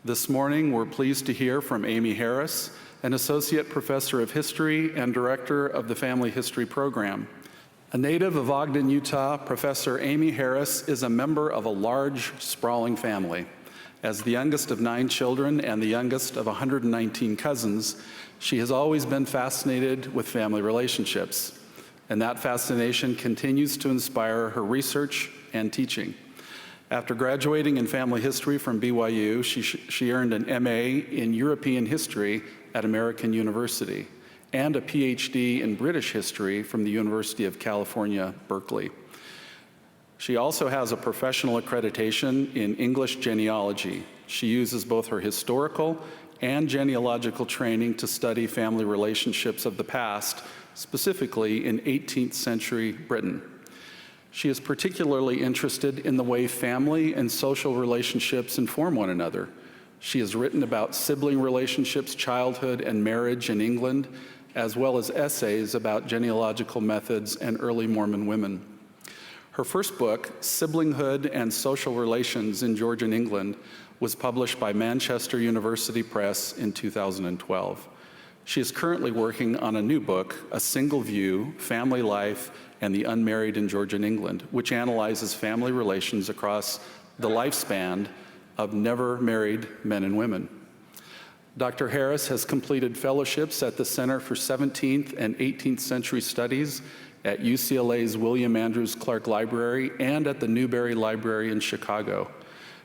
This morning, we're pleased to hear from Amy Harris, an Associate Professor of History and Director of the Family History Program. A native of Ogden, Utah, Professor Amy Harris is a member of a large, sprawling family. As the youngest of 9 children and the youngest of 119 cousins, she has always been fascinated with family relationships, and that fascination continues to inspire her research and teaching. After graduating in family history from BYU, she earned an MA in European history at American University and a PhD in British history from the University of California, Berkeley. She also has a professional accreditation in English genealogy. She uses both her historical and genealogical training to study family relationships of the past, specifically in 18th century Britain. She is particularly interested in the way family and social relationships inform one another. She has written about sibling relationships, childhood, and marriage in England, as well as essays about genealogical methods and early Mormon women. Her first book, Siblinghood and Social Relations in Georgian England, was published by Manchester University Press in 2012. She is currently working on a new book, A Single View, Family Life and the Unmarried in Georgian England, which analyzes family relations across the lifespan of never married men and women. Dr. Harris has completed fellowships at the Center for 17th and 18th Century Studies at UCLA's William Andrews Clark Library and at the Newberry Library in Chicago.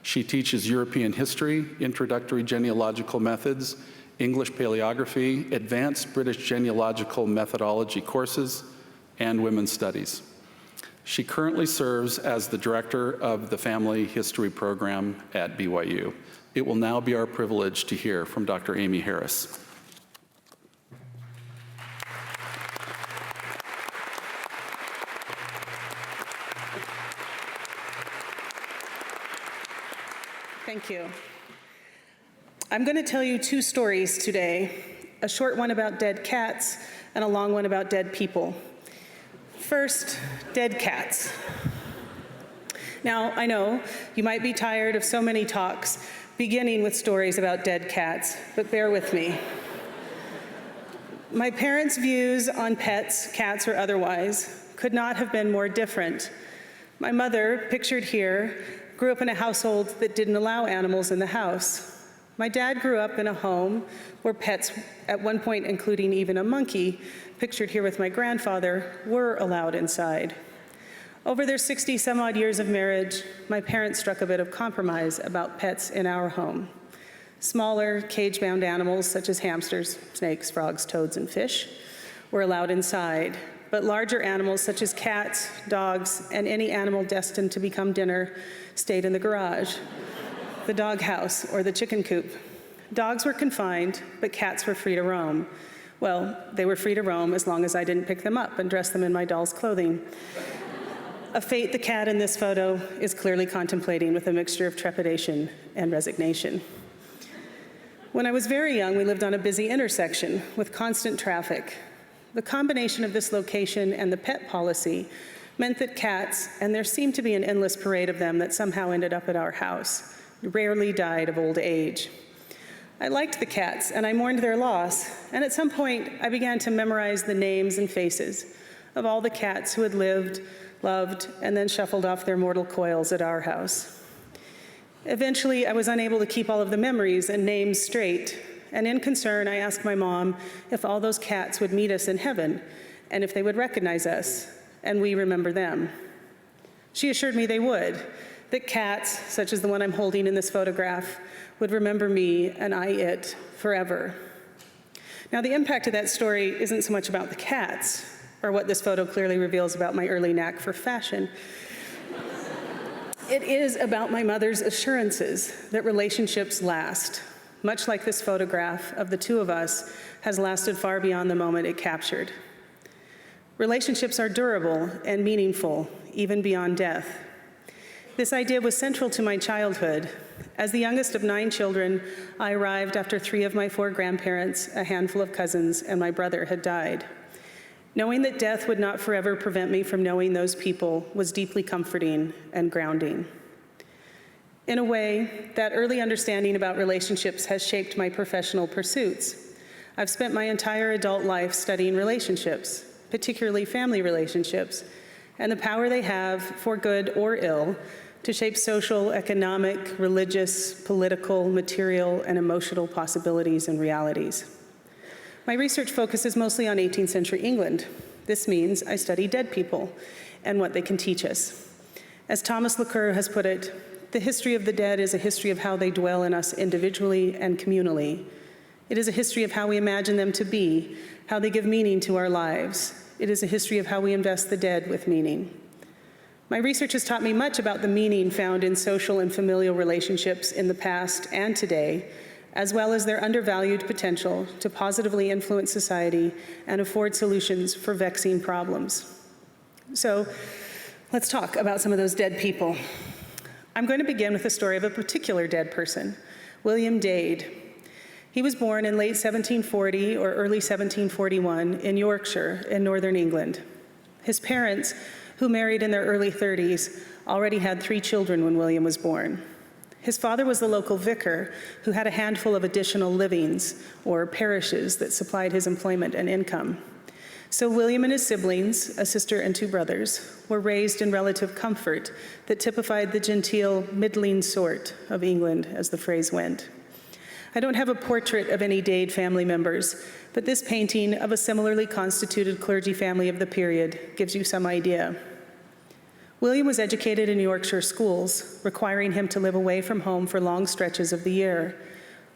She teaches European history, introductory genealogical methods, English paleography, advanced British genealogical methodology courses, and women's studies. She currently serves as the director of the Family History Program at BYU. It will now be our privilege to hear from Dr. Amy Harris. Thank you. I'm going to tell you 2 stories today, a short one about dead cats and a long one about dead people. First, dead cats. Now, I know you might be tired of so many talks beginning with stories about dead cats, but bear with me. My parents' views on pets, cats or otherwise, could not have been more different. My mother, pictured here, grew up in a household that didn't allow animals in the house. My dad grew up in a home where pets, at one point including even a monkey, pictured here with my grandfather, were allowed inside. Over their 60-some-odd years of marriage, my parents struck a bit of compromise about pets in our home. Smaller, cage-bound animals such as hamsters, snakes, frogs, toads, and fish were allowed inside, but larger animals such as cats, dogs, and any animal destined to become dinner stayed in the garage, the doghouse, or the chicken coop. Dogs were confined, but cats were free to roam. Well, they were free to roam as long as I didn't pick them up and dress them in my doll's clothing. A fate the cat in this photo is clearly contemplating with a mixture of trepidation and resignation. When I was very young, we lived on a busy intersection with constant traffic. The combination of this location and the pet policy meant that cats, and there seemed to be an endless parade of them that somehow ended up at our house, rarely died of old age. I liked the cats, and I mourned their loss, and at some point, I began to memorize the names and faces of all the cats who had lived, loved, and then shuffled off their mortal coils at our house. Eventually, I was unable to keep all of the memories and names straight, and in concern, I asked my mom if all those cats would meet us in heaven, and if they would recognize us, and we remember them. She assured me they would, that cats, such as the one I'm holding in this photograph, would remember me and I it forever. Now, the impact of that story isn't so much about the cats, or what this photo clearly reveals about my early knack for fashion. It is about my mother's assurances that relationships last, much like this photograph of the 2 of us has lasted far beyond the moment it captured. Relationships are durable and meaningful, even beyond death. This idea was central to my childhood. As the youngest of 9 children, I arrived after 3 of my 4 grandparents, a handful of cousins, and my brother had died. Knowing that death would not forever prevent me from knowing those people was deeply comforting and grounding. In a way, that early understanding about relationships has shaped my professional pursuits. I've spent my entire adult life studying relationships, particularly family relationships, and the power they have, for good or ill, to shape social, economic, religious, political, material, and emotional possibilities and realities. My research focuses mostly on 18th century England. This means I study dead people and what they can teach us. As Thomas Lacour has put it, the history of the dead is a history of how they dwell in us individually and communally. It is a history of how we imagine them to be, how they give meaning to our lives. It is a history of how we invest the dead with meaning. My research has taught me much about the meaning found in social and familial relationships in the past and today, as well as their undervalued potential to positively influence society and afford solutions for vexing problems. So let's talk about some of those dead people. I'm going to begin with the story of a particular dead person, William Dade. He was born in late 1740 or early 1741 in Yorkshire in northern England. His parents, who married in their early 30s, already had 3 children when William was born. His father was the local vicar who had a handful of additional livings, or parishes, that supplied his employment and income. So William and his siblings, a sister and 2 brothers, were raised in relative comfort that typified the genteel, middling sort of England, as the phrase went. I don't have a portrait of any Dade family members, but this painting of a similarly constituted clergy family of the period gives you some idea. William was educated in Yorkshire schools, requiring him to live away from home for long stretches of the year.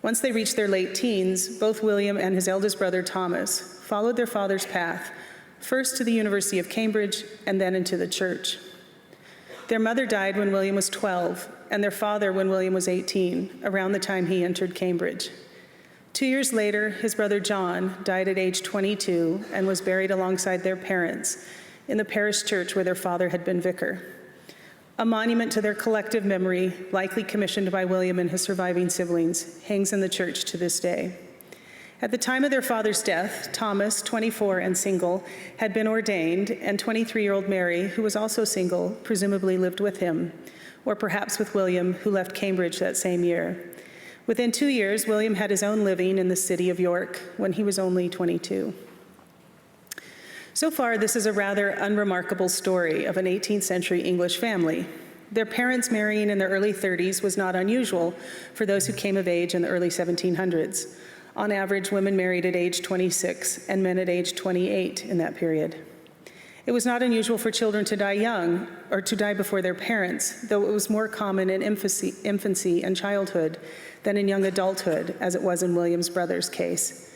Once they reached their late teens, both William and his eldest brother Thomas followed their father's path, first to the University of Cambridge and then into the church. Their mother died when William was 12, and their father when William was 18, around the time he entered Cambridge. 2 years later, his brother John died at age 22 and was buried alongside their parents in the parish church where their father had been vicar. A monument to their collective memory, likely commissioned by William and his surviving siblings, hangs in the church to this day. At the time of their father's death, Thomas, 24 and single, had been ordained, and 23-year-old Mary, who was also single, presumably lived with him, or perhaps with William, who left Cambridge that same year. Within 2 years, William had his own living in the city of York when he was only 22. So far, this is a rather unremarkable story of an 18th century English family. Their parents marrying in their early 30s was not unusual for those who came of age in the early 1700s. On average, women married at age 26 and men at age 28 in that period. It was not unusual for children to die young or to die before their parents, though it was more common in infancy and childhood than in young adulthood, as it was in William's brother's case.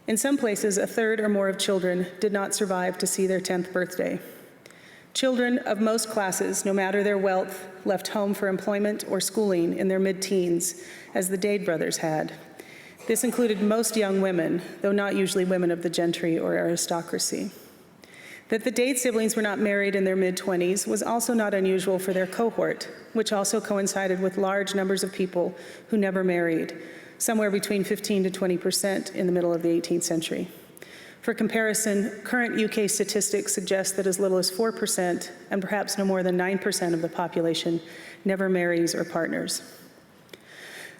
In some places, a third or more of children did not survive to see their 10th birthday. Children of most classes, no matter their wealth, left home for employment or schooling in their mid-teens, as the Dade brothers had. This included most young women, though not usually women of the gentry or aristocracy. That the Dade siblings were not married in their mid-20s was also not unusual for their cohort, which also coincided with large numbers of people who never married, somewhere between 15 to 20% in the middle of the 18th century. For comparison, current UK statistics suggest that as little as 4% and perhaps no more than 9% of the population never marries or partners.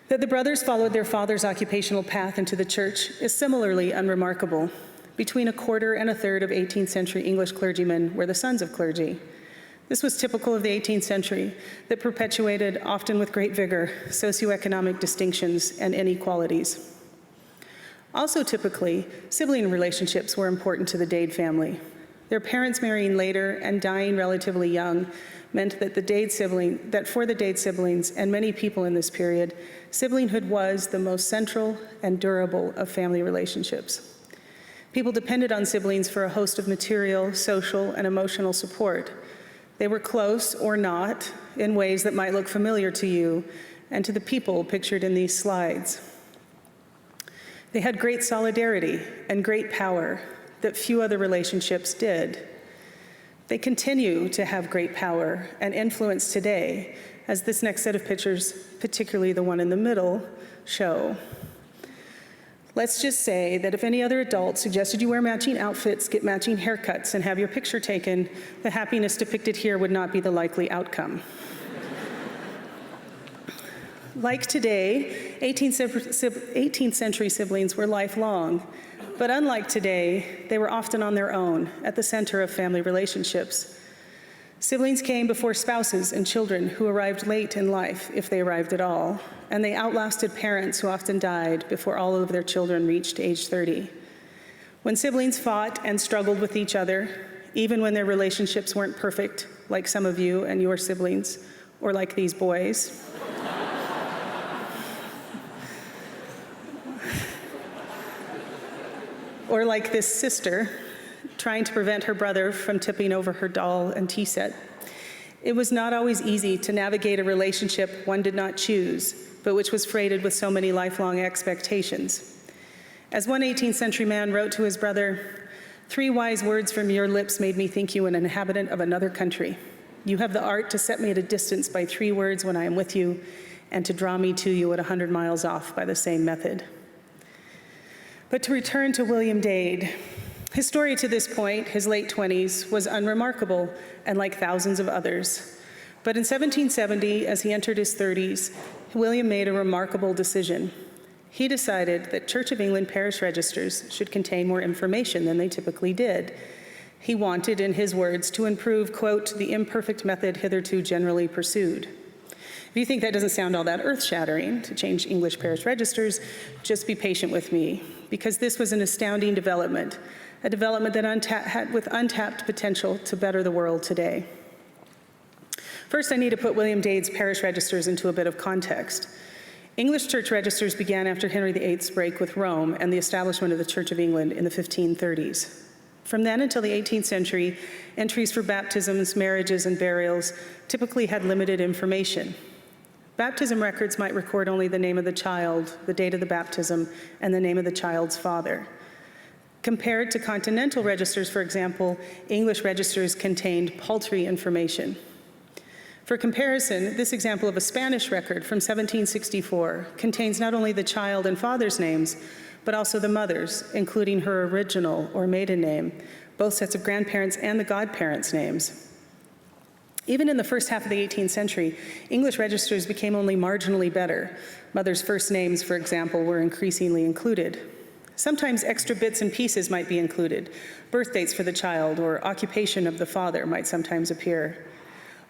That the brothers followed their father's occupational path into the church is similarly unremarkable. Between a quarter and a third of 18th century English clergymen were the sons of clergy. This was typical of the 18th century that perpetuated, often with great vigor, socioeconomic distinctions and inequalities. Also typically, sibling relationships were important to the Dade family. Their parents marrying later and dying relatively young meant that for the Dade siblings and many people in this period, siblinghood was the most central and durable of family relationships. People depended on siblings for a host of material, social, and emotional support. They were close or not in ways that might look familiar to you and to the people pictured in these slides. They had great solidarity and great power that few other relationships did. They continue to have great power and influence today, as this next set of pictures, particularly the one in the middle, show. Let's just say that if any other adult suggested you wear matching outfits, get matching haircuts, and have your picture taken, the happiness depicted here would not be the likely outcome. Like today, 18th century siblings were lifelong, but unlike today, they were often on their own, at the center of family relationships. Siblings came before spouses and children who arrived late in life, if they arrived at all, and they outlasted parents who often died before all of their children reached age 30. When siblings fought and struggled with each other, even when their relationships weren't perfect, like some of you and your siblings, or like these boys, or like this sister trying to prevent her brother from tipping over her doll and tea set. It was not always easy to navigate a relationship one did not choose, but which was freighted with so many lifelong expectations. As one 18th century man wrote to his brother, "3 wise words from your lips made me think you an inhabitant of another country. You have the art to set me at a distance by 3 words when I am with you, and to draw me to you at 100 miles off by the same method." But to return to William Dade, his story to this point, his late 20s, was unremarkable and like thousands of others. But in 1770, as he entered his 30s, William made a remarkable decision. He decided that Church of England parish registers should contain more information than they typically did. He wanted, in his words, to improve, quote, "the imperfect method hitherto generally pursued." If you think that doesn't sound all that earth-shattering, to change English parish registers, just be patient with me, because this was an astounding development, a development that had with untapped potential to better the world today. First, I need to put William Dade's parish registers into a bit of context. English church registers began after Henry VIII's break with Rome and the establishment of the Church of England in the 1530s. From then until the 18th century, entries for baptisms, marriages, and burials typically had limited information. Baptism records might record only the name of the child, the date of the baptism, and the name of the child's father. Compared to continental registers, for example, English registers contained paltry information. For comparison, this example of a Spanish record from 1764 contains not only the child and father's names, but also the mother's, including her original or maiden name, both sets of grandparents and the godparents' names. Even in the first half of the 18th century, English registers became only marginally better. Mothers' first names, for example, were increasingly included. Sometimes extra bits and pieces might be included. Birth dates for the child or occupation of the father might sometimes appear.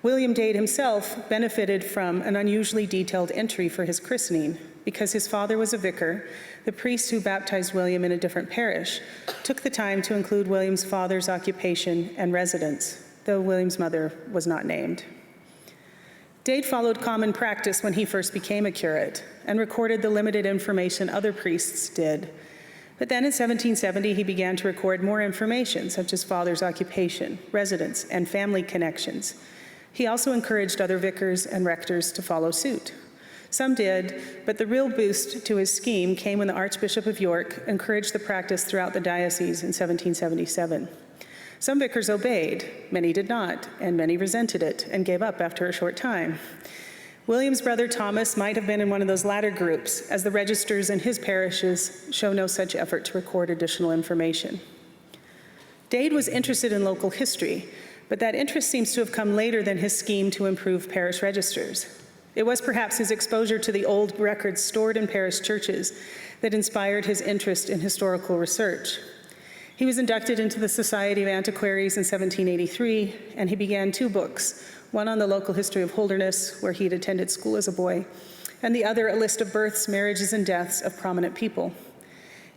William Dade himself benefited from an unusually detailed entry for his christening. Because his father was a vicar, the priest who baptized William in a different parish took the time to include William's father's occupation and residence, though William's mother was not named. Dade followed common practice when he first became a curate and recorded the limited information other priests did. But then in 1770, he began to record more information, such as father's occupation, residence, and family connections. He also encouraged other vicars and rectors to follow suit. Some did, but the real boost to his scheme came when the Archbishop of York encouraged the practice throughout the diocese in 1777. Some vicars obeyed, many did not, and many resented it and gave up after a short time. William's brother Thomas might have been in one of those latter groups, as the registers in his parishes show no such effort to record additional information. Dade was interested in local history, but that interest seems to have come later than his scheme to improve parish registers. It was perhaps his exposure to the old records stored in parish churches that inspired his interest in historical research. He was inducted into the Society of Antiquaries in 1783, and he began 2 books, one on the local history of Holderness, where he had attended school as a boy, and the other a list of births, marriages, and deaths of prominent people.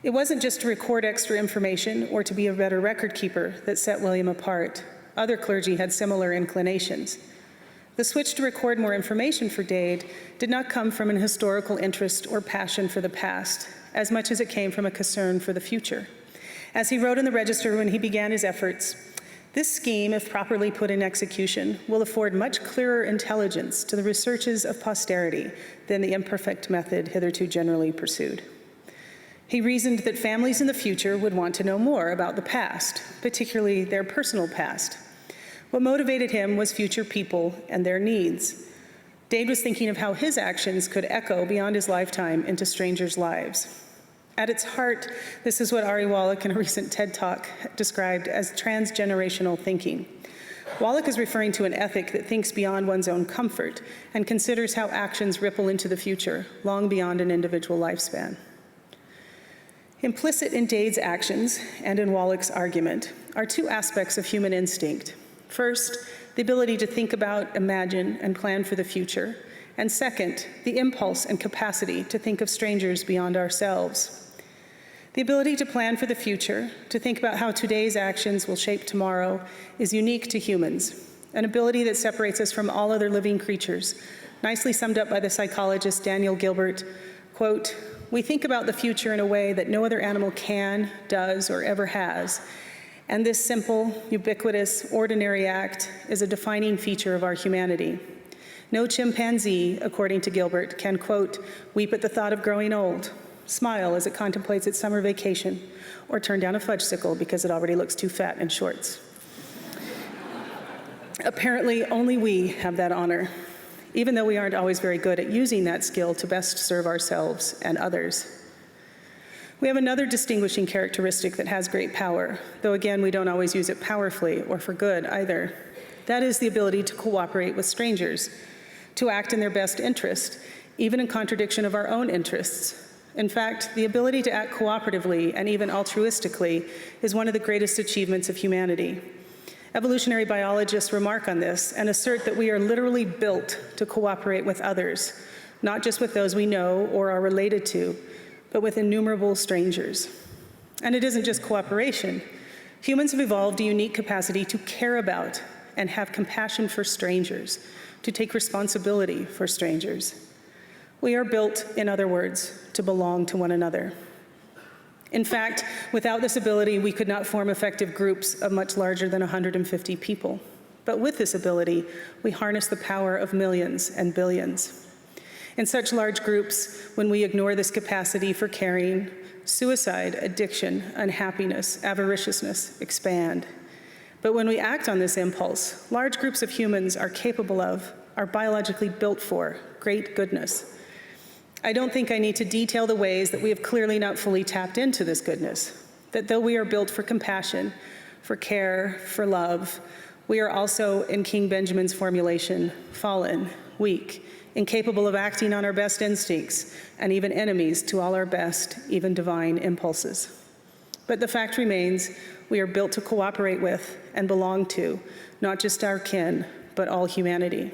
It wasn't just to record extra information or to be a better record keeper that set William apart. Other clergy had similar inclinations. The switch to record more information for Dade did not come from an historical interest or passion for the past, as much as it came from a concern for the future. As he wrote in the Register when he began his efforts, "This scheme, if properly put in execution, will afford much clearer intelligence to the researches of posterity than the imperfect method hitherto generally pursued." He reasoned that families in the future would want to know more about the past, particularly their personal past. What motivated him was future people and their needs. Dade was thinking of how his actions could echo beyond his lifetime into strangers' lives. At its heart, this is what Ari Wallach in a recent TED Talk described as transgenerational thinking. Wallach is referring to an ethic that thinks beyond one's own comfort and considers how actions ripple into the future, long beyond an individual lifespan. Implicit in Dade's actions and in Wallach's argument are two aspects of human instinct. First, the ability to think about, imagine, and plan for the future. And second, the impulse and capacity to think of strangers beyond ourselves. The ability to plan for the future, to think about how today's actions will shape tomorrow, is unique to humans, an ability that separates us from all other living creatures, nicely summed up by the psychologist Daniel Gilbert, quote, "We think about the future in a way that no other animal can, does, or ever has. And this simple, ubiquitous, ordinary act is a defining feature of our humanity. No chimpanzee, according to Gilbert, can, quote, weep at the thought of growing old, smile as it contemplates its summer vacation, or turn down a fudgesicle because it already looks too fat in shorts. Apparently, only we have that honor, even though we aren't always very good at using that skill to best serve ourselves and others. We have another distinguishing characteristic that has great power, though again, we don't always use it powerfully or for good either. That is the ability to cooperate with strangers, to act in their best interest, even in contradiction of our own interests. In fact, the ability to act cooperatively and even altruistically is one of the greatest achievements of humanity. Evolutionary biologists remark on this and assert that we are literally built to cooperate with others, not just with those we know or are related to, but with innumerable strangers. And it isn't just cooperation. Humans have evolved a unique capacity to care about and have compassion for strangers, to take responsibility for strangers. We are built, in other words, to belong to one another. In fact, without this ability, we could not form effective groups of much larger than 150 people. But with this ability, we harness the power of millions and billions. In such large groups, when we ignore this capacity for caring, suicide, addiction, unhappiness, avariciousness expand. But when we act on this impulse, large groups of humans are capable of, are biologically built for, great goodness. I don't think I need to detail the ways that we have clearly not fully tapped into this goodness, that though we are built for compassion, for care, for love, we are also, in King Benjamin's formulation, fallen, weak, incapable of acting on our best instincts, and even enemies to all our best, even divine impulses. But the fact remains, we are built to cooperate with and belong to, not just our kin, but all humanity.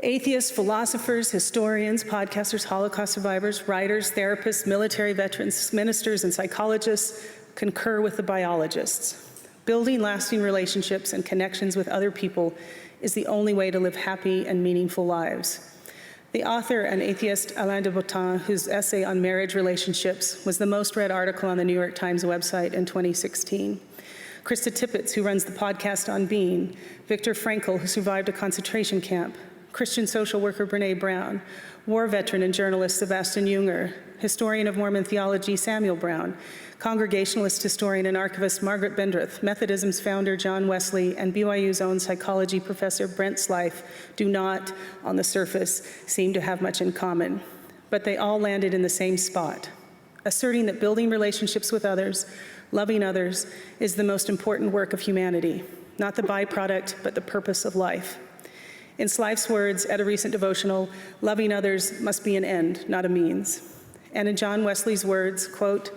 Atheists, philosophers, historians, podcasters, Holocaust survivors, writers, therapists, military veterans, ministers, and psychologists concur with the biologists. Building lasting relationships and connections with other people is the only way to live happy and meaningful lives. The author and atheist Alain de Botton, whose essay on marriage relationships was the most read article on the New York Times website in 2016. Krista Tippett, who runs the podcast On Being. Viktor Frankl, who survived a concentration camp. Christian social worker Brene Brown. War veteran and journalist Sebastian Junger. Historian of Mormon theology Samuel Brown. Congregationalist historian and archivist Margaret Bendrith, Methodism's founder John Wesley, and BYU's own psychology professor Brent Slife do not, on the surface, seem to have much in common. But they all landed in the same spot, asserting that building relationships with others, loving others, is the most important work of humanity, not the byproduct, but the purpose of life. In Slife's words at a recent devotional, loving others must be an end, not a means. And in John Wesley's words, quote,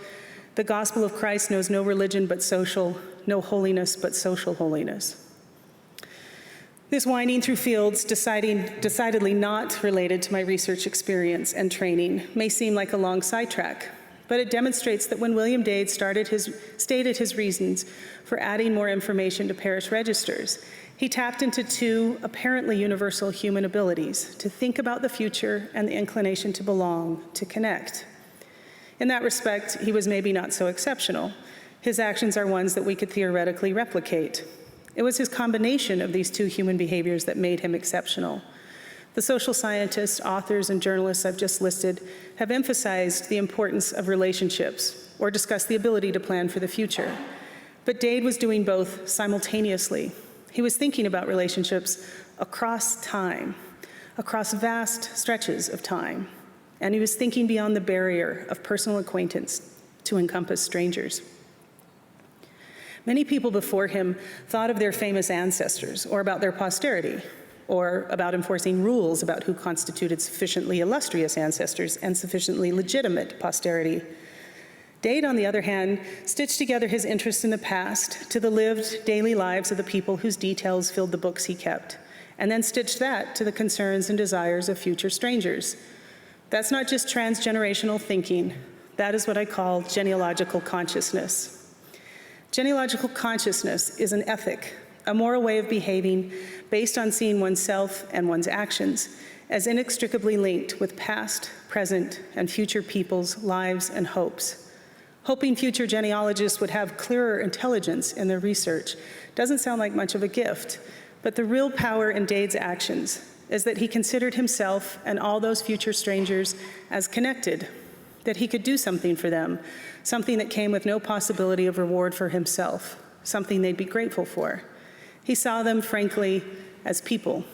the gospel of Christ knows no religion but social, no holiness but social holiness. This winding through fields decidedly not related to my research experience and training may seem like a long sidetrack, but it demonstrates that when William Dade stated his reasons for adding more information to parish registers, he tapped into two apparently universal human abilities: to think about the future and the inclination to belong, to connect. In that respect, he was maybe not so exceptional. His actions are ones that we could theoretically replicate. It was his combination of these two human behaviors that made him exceptional. The social scientists, authors, and journalists I've just listed have emphasized the importance of relationships or discussed the ability to plan for the future. But Dade was doing both simultaneously. He was thinking about relationships across time, across vast stretches of time. And he was thinking beyond the barrier of personal acquaintance to encompass strangers. Many people before him thought of their famous ancestors or about their posterity, or about enforcing rules about who constituted sufficiently illustrious ancestors and sufficiently legitimate posterity. Dade, on the other hand, stitched together his interest in the past to the lived daily lives of the people whose details filled the books he kept, and then stitched that to the concerns and desires of future strangers. That's not just transgenerational thinking. That is what I call genealogical consciousness. Genealogical consciousness is an ethic, a moral way of behaving based on seeing oneself and one's actions as inextricably linked with past, present, and future people's lives and hopes. Hoping future genealogists would have clearer intelligence in their research doesn't sound like much of a gift, but the real power in Dade's actions is that he considered himself and all those future strangers as connected, that he could do something for them, something that came with no possibility of reward for himself, something they'd be grateful for. He saw them, frankly, as people,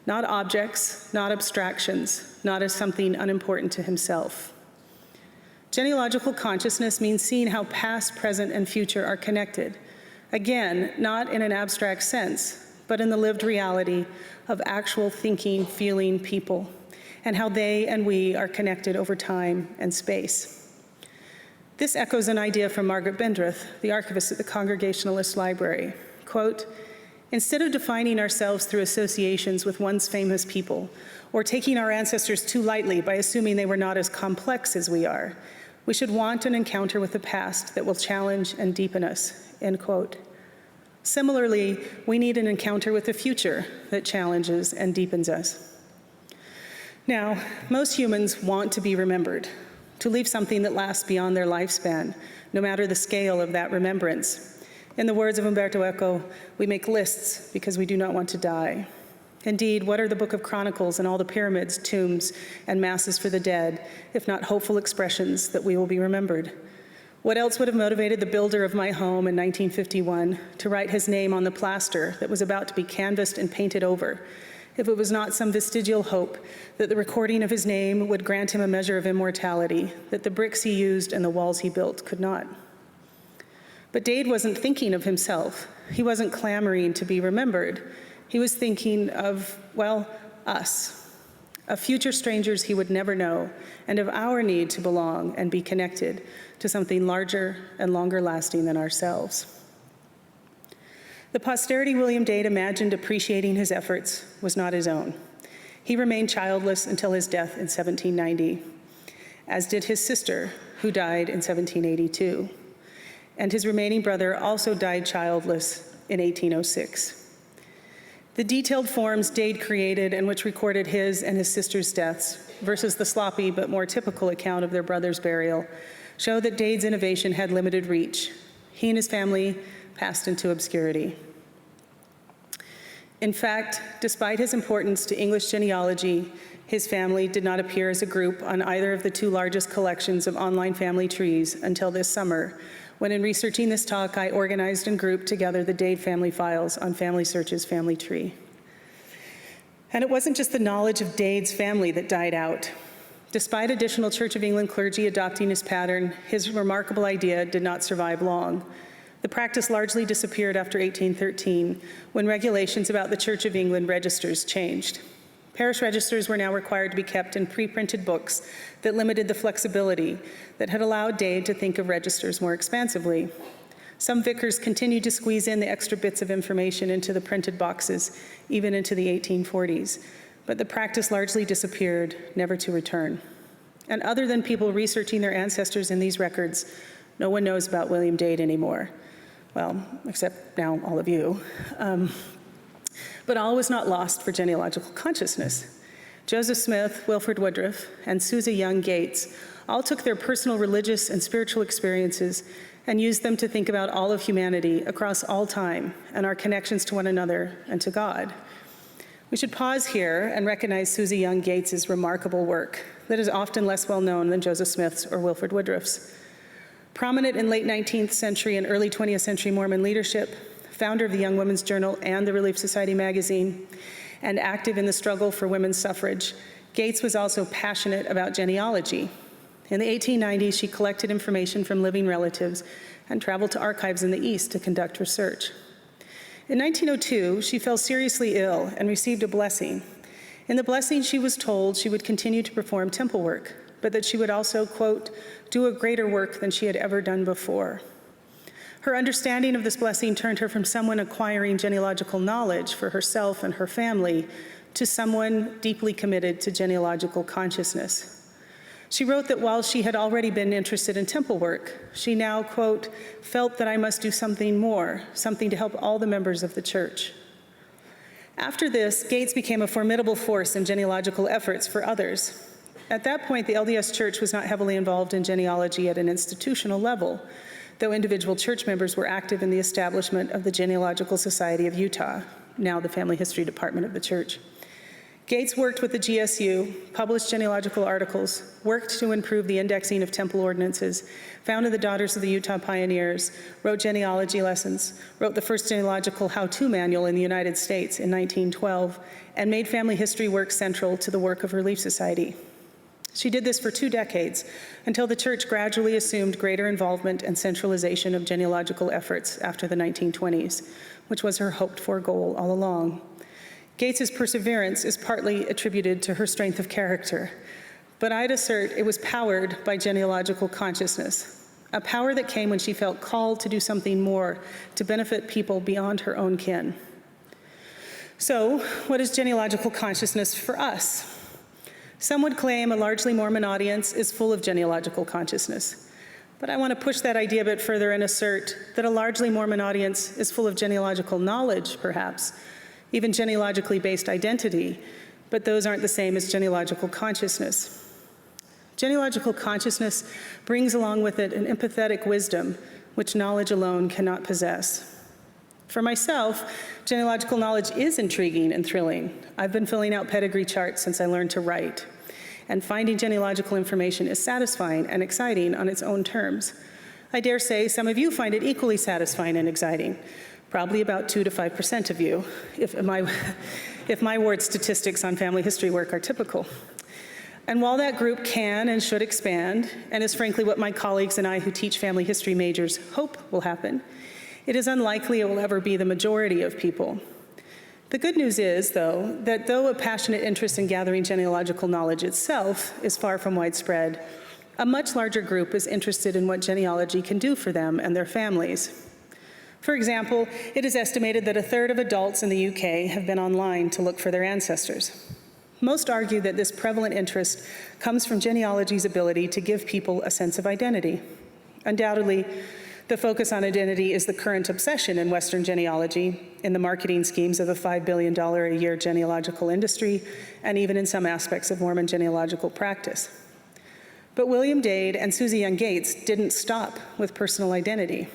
not objects, not abstractions, not as something unimportant to himself. Genealogical consciousness means seeing how past, present, and future are connected. Again, not in an abstract sense, but in the lived reality of actual thinking, feeling people, and how they and we are connected over time and space. This echoes an idea from Margaret Bendrith, the archivist at the Congregationalist Library. Quote, "Instead of defining ourselves through associations with once famous people, or taking our ancestors too lightly by assuming they were not as complex as we are, we should want an encounter with the past that will challenge and deepen us," end quote. Similarly, we need an encounter with the future that challenges and deepens us. Now, most humans want to be remembered, to leave something that lasts beyond their lifespan, no matter the scale of that remembrance. In the words of Umberto Eco, we make lists because we do not want to die. Indeed, what are the Book of Chronicles and all the pyramids, tombs, and masses for the dead, if not hopeful expressions that we will be remembered? What else would have motivated the builder of my home in 1951 to write his name on the plaster that was about to be canvassed and painted over, if it was not some vestigial hope that the recording of his name would grant him a measure of immortality that the bricks he used and the walls he built could not? But Dade wasn't thinking of himself. He wasn't clamoring to be remembered. He was thinking of, well, us, of future strangers he would never know, and of our need to belong and be connected to something larger and longer lasting than ourselves. The posterity William Dade imagined appreciating his efforts was not his own. He remained childless until his death in 1790, as did his sister, who died in 1782. And his remaining brother also died childless in 1806. The detailed forms Dade created and which recorded his and his sister's deaths versus the sloppy but more typical account of their brother's burial show that Dade's innovation had limited reach. He and his family passed into obscurity. In fact, despite his importance to English genealogy, his family did not appear as a group on either of the two largest collections of online family trees until this summer, when in researching this talk, I organized and grouped together the Dade family files on Family Search's family tree. And it wasn't just the knowledge of Dade's family that died out. Despite additional Church of England clergy adopting his pattern, his remarkable idea did not survive long. The practice largely disappeared after 1813, when regulations about the Church of England registers changed. Parish registers were now required to be kept in pre-printed books that limited the flexibility that had allowed Dade to think of registers more expansively. Some vicars continued to squeeze in the extra bits of information into the printed boxes, even into the 1840s, but the practice largely disappeared, never to return. And other than people researching their ancestors in these records, no one knows about William Dade anymore. Well, except now all of you. But all was not lost for genealogical consciousness. Joseph Smith, Wilford Woodruff, and Susa Young Gates all took their personal religious and spiritual experiences and used them to think about all of humanity across all time and our connections to one another and to God. We should pause here and recognize Susa Young Gates' remarkable work that is often less well known than Joseph Smith's or Wilford Woodruff's. Prominent in late 19th century and early 20th century Mormon leadership, founder of the Young Women's Journal and the Relief Society magazine, and active in the struggle for women's suffrage, Gates was also passionate about genealogy. In the 1890s, she collected information from living relatives and traveled to archives in the East to conduct research. In 1902, she fell seriously ill and received a blessing. In the blessing, she was told she would continue to perform temple work, but that she would also, quote, do a greater work than she had ever done before. Her understanding of this blessing turned her from someone acquiring genealogical knowledge for herself and her family to someone deeply committed to genealogical consciousness. She wrote that while she had already been interested in temple work, she now, quote, felt that I must do something more, something to help all the members of the church. After this, Gates became a formidable force in genealogical efforts for others. At that point, the LDS Church was not heavily involved in genealogy at an institutional level, though individual church members were active in the establishment of the Genealogical Society of Utah, now the Family History Department of the church. Gates worked with the GSU, published genealogical articles, worked to improve the indexing of temple ordinances, founded the Daughters of the Utah Pioneers, wrote genealogy lessons, wrote the first genealogical how-to manual in the United States in 1912, and made family history work central to the work of Relief Society. She did this for 2 decades, until the church gradually assumed greater involvement and centralization of genealogical efforts after the 1920s, which was her hoped-for goal all along. Gates's perseverance is partly attributed to her strength of character, but I'd assert it was powered by genealogical consciousness, a power that came when she felt called to do something more to benefit people beyond her own kin. So, what is genealogical consciousness for us? Some would claim a largely Mormon audience is full of genealogical consciousness, but I want to push that idea a bit further and assert that a largely Mormon audience is full of genealogical knowledge, perhaps, even genealogically based identity, but those aren't the same as genealogical consciousness. Genealogical consciousness brings along with it an empathetic wisdom which knowledge alone cannot possess. For myself, genealogical knowledge is intriguing and thrilling. I've been filling out pedigree charts since I learned to write, and finding genealogical information is satisfying and exciting on its own terms. I dare say some of you find it equally satisfying and exciting. Probably about 2 to 5% of you, if my ward statistics on family history work are typical. And while that group can and should expand, and is frankly what my colleagues and I who teach family history majors hope will happen, it is unlikely it will ever be the majority of people. The good news is, though, that though a passionate interest in gathering genealogical knowledge itself is far from widespread, a much larger group is interested in what genealogy can do for them and their families. For example, it is estimated that 1/3 of adults in the UK have been online to look for their ancestors. Most argue that this prevalent interest comes from genealogy's ability to give people a sense of identity. Undoubtedly, the focus on identity is the current obsession in Western genealogy, in the marketing schemes of a $5 billion a year genealogical industry, and even in some aspects of Mormon genealogical practice. But William Dade and Susa Young Gates didn't stop with personal identity.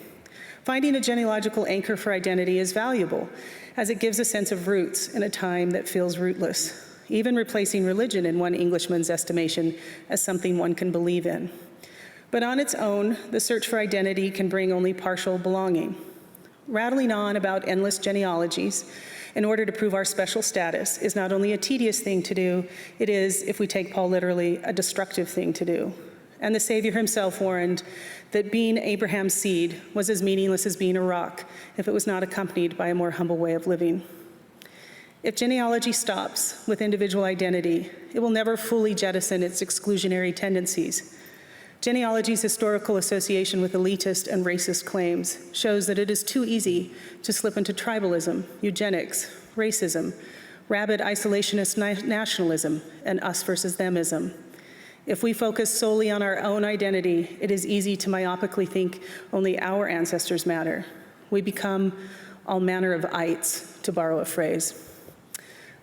Finding a genealogical anchor for identity is valuable, as it gives a sense of roots in a time that feels rootless, even replacing religion in one Englishman's estimation as something one can believe in. But on its own, the search for identity can bring only partial belonging. Rattling on about endless genealogies in order to prove our special status is not only a tedious thing to do, it is, if we take Paul literally, a destructive thing to do. And the Savior himself warned that being Abraham's seed was as meaningless as being a rock if it was not accompanied by a more humble way of living. If genealogy stops with individual identity, it will never fully jettison its exclusionary tendencies. Genealogy's historical association with elitist and racist claims shows that it is too easy to slip into tribalism, eugenics, racism, rabid isolationist nationalism, and us versus themism. If we focus solely on our own identity, it is easy to myopically think only our ancestors matter. We become all manner of ites, to borrow a phrase.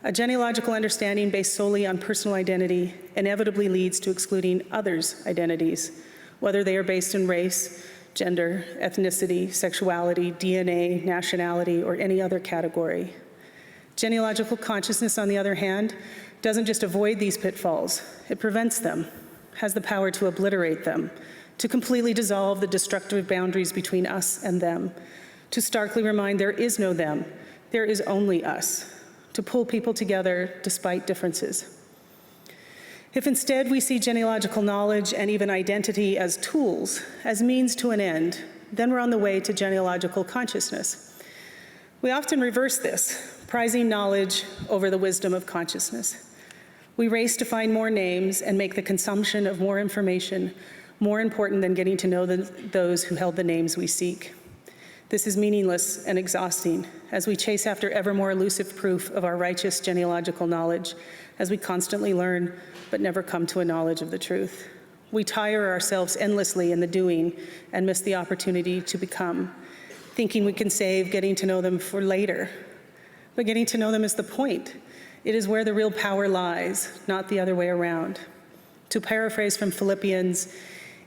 A genealogical understanding based solely on personal identity inevitably leads to excluding others' identities, whether they are based in race, gender, ethnicity, sexuality, DNA, nationality, or any other category. Genealogical consciousness, on the other hand, doesn't just avoid these pitfalls, it prevents them, has the power to obliterate them, to completely dissolve the destructive boundaries between us and them, to starkly remind there is no them, there is only us, to pull people together despite differences. If instead we see genealogical knowledge and even identity as tools, as means to an end, then we're on the way to genealogical consciousness. We often reverse this, prizing knowledge over the wisdom of consciousness. We race to find more names and make the consumption of more information more important than getting to know those who held the names we seek. This is meaningless and exhausting as we chase after ever more elusive proof of our righteous genealogical knowledge, as we constantly learn but never come to a knowledge of the truth. We tire ourselves endlessly in the doing and miss the opportunity to become, thinking we can save getting to know them for later. But getting to know them is the point. It is where the real power lies, not the other way around. To paraphrase from Philippians,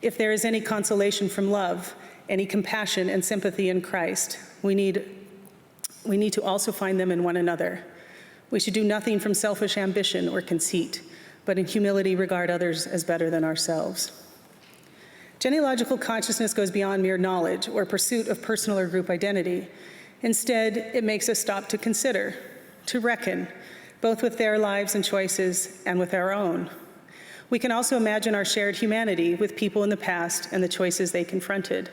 if there is any consolation from love, any compassion and sympathy in Christ, we need to also find them in one another. We should do nothing from selfish ambition or conceit, but in humility regard others as better than ourselves. Genealogical consciousness goes beyond mere knowledge or pursuit of personal or group identity. Instead, it makes us stop to consider, to reckon, both with their lives and choices and with our own. We can also imagine our shared humanity with people in the past and the choices they confronted.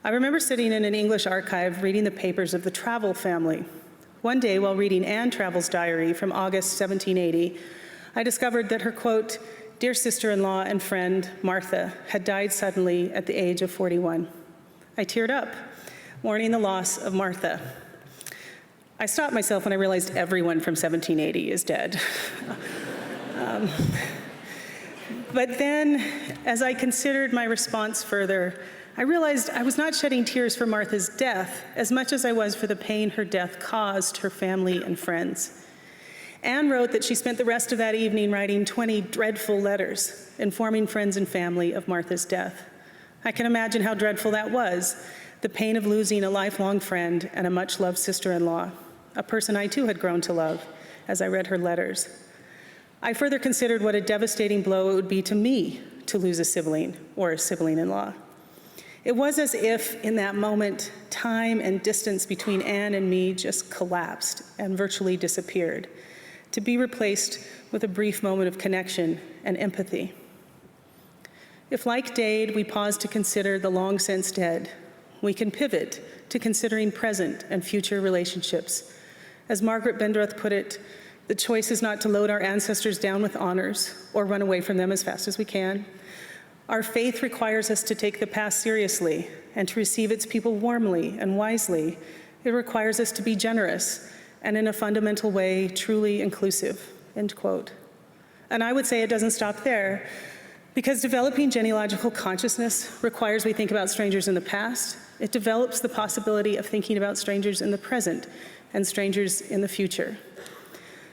I remember sitting in an English archive reading the papers of the Travel family. One day, while reading Anne Travel's diary from August 1780, I discovered that her, quote, dear sister-in-law and friend, Martha, had died suddenly at the age of 41. I teared up, mourning the loss of Martha. I stopped myself when I realized everyone from 1780 is dead. But then, as I considered my response further, I realized I was not shedding tears for Martha's death as much as I was for the pain her death caused her family and friends. Anne wrote that she spent the rest of that evening writing 20 dreadful letters, informing friends and family of Martha's death. I can imagine how dreadful that was, the pain of losing a lifelong friend and a much-loved sister-in-law, a person I too had grown to love as I read her letters. I further considered what a devastating blow it would be to me to lose a sibling or a sibling-in-law. It was as if, in that moment, time and distance between Anne and me just collapsed and virtually disappeared, to be replaced with a brief moment of connection and empathy. If, like Dade, we pause to consider the long since dead, we can pivot to considering present and future relationships. As Margaret Bendreth put it, the choice is not to load our ancestors down with honors or run away from them as fast as we can. Our faith requires us to take the past seriously and to receive its people warmly and wisely. It requires us to be generous and in a fundamental way, truly inclusive, end quote. And I would say it doesn't stop there, because developing genealogical consciousness requires we think about strangers in the past. It develops the possibility of thinking about strangers in the present and strangers in the future.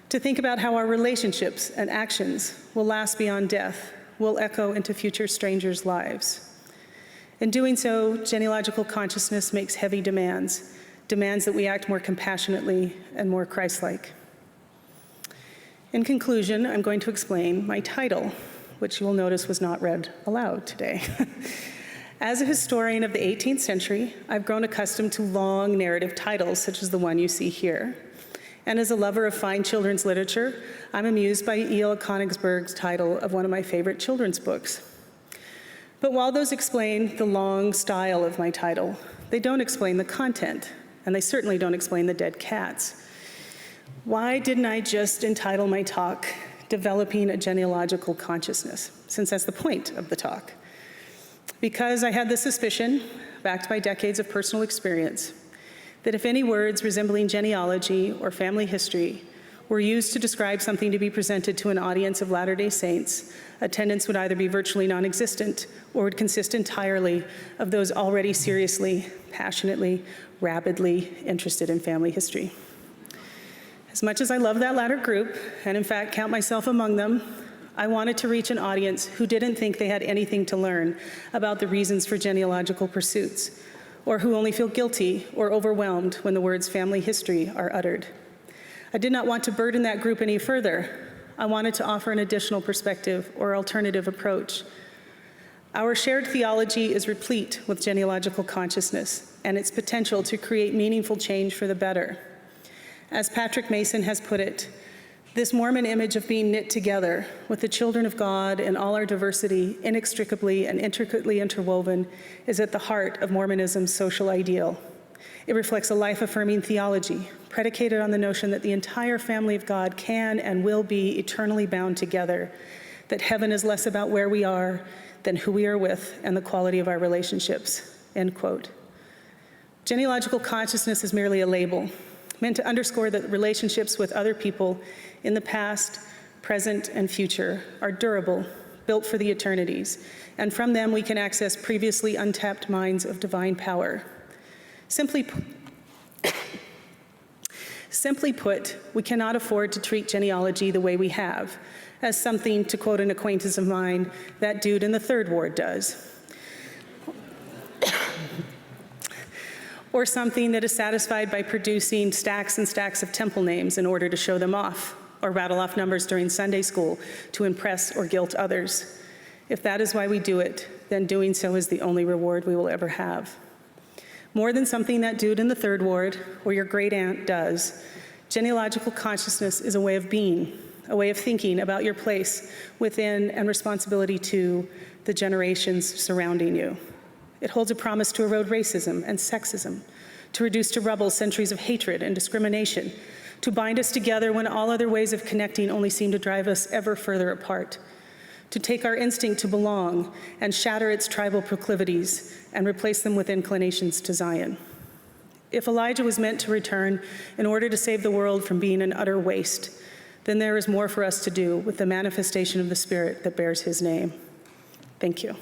To think about how our relationships and actions will last beyond death, will echo into future strangers' lives. In doing so, genealogical consciousness makes heavy demands that we act more compassionately and more Christ-like. In conclusion, I'm going to explain my title, which you will notice was not read aloud today. As a historian of the 18th century, I've grown accustomed to long narrative titles, such as the one you see here. And as a lover of fine children's literature, I'm amused by E.L. Konigsberg's title of one of my favorite children's books. But while those explain the long style of my title, they don't explain the content, and they certainly don't explain the dead cats. Why didn't I just entitle my talk, Developing a Genealogical Consciousness, since that's the point of the talk? Because I had the suspicion, backed by decades of personal experience, that if any words resembling genealogy or family history were used to describe something to be presented to an audience of Latter-day Saints, attendance would either be virtually non-existent or would consist entirely of those already seriously, passionately, rabidly interested in family history. As much as I love that latter group, and in fact count myself among them, I wanted to reach an audience who didn't think they had anything to learn about the reasons for genealogical pursuits, or who only feel guilty or overwhelmed when the words family history are uttered. I did not want to burden that group any further. I wanted to offer an additional perspective or alternative approach. Our shared theology is replete with genealogical consciousness and its potential to create meaningful change for the better. As Patrick Mason has put it, This Mormon image of being knit together with the children of God and all our diversity, inextricably and intricately interwoven, is at the heart of Mormonism's social ideal. It reflects a life-affirming theology predicated on the notion that the entire family of God can and will be eternally bound together, that heaven is less about where we are than who we are with and the quality of our relationships, end quote. Genealogical consciousness is merely a label, meant to underscore that relationships with other people in the past, present, and future are durable, built for the eternities, and from them we can access previously untapped mines of divine power. Simply put, we cannot afford to treat genealogy the way we have, as something, to quote an acquaintance of mine, that dude in the third ward does. Or something that is satisfied by producing stacks and stacks of temple names in order to show them off, or rattle off numbers during Sunday school to impress or guilt others. If that is why we do it, then doing so is the only reward we will ever have. More than something that dude in the third ward or your great aunt does, genealogical consciousness is a way of being, a way of thinking about your place within and responsibility to the generations surrounding you. It holds a promise to erode racism and sexism, to reduce to rubble centuries of hatred and discrimination, to bind us together when all other ways of connecting only seem to drive us ever further apart, to take our instinct to belong and shatter its tribal proclivities and replace them with inclinations to Zion. If Elijah was meant to return in order to save the world from being an utter waste, then there is more for us to do with the manifestation of the Spirit that bears his name. Thank you.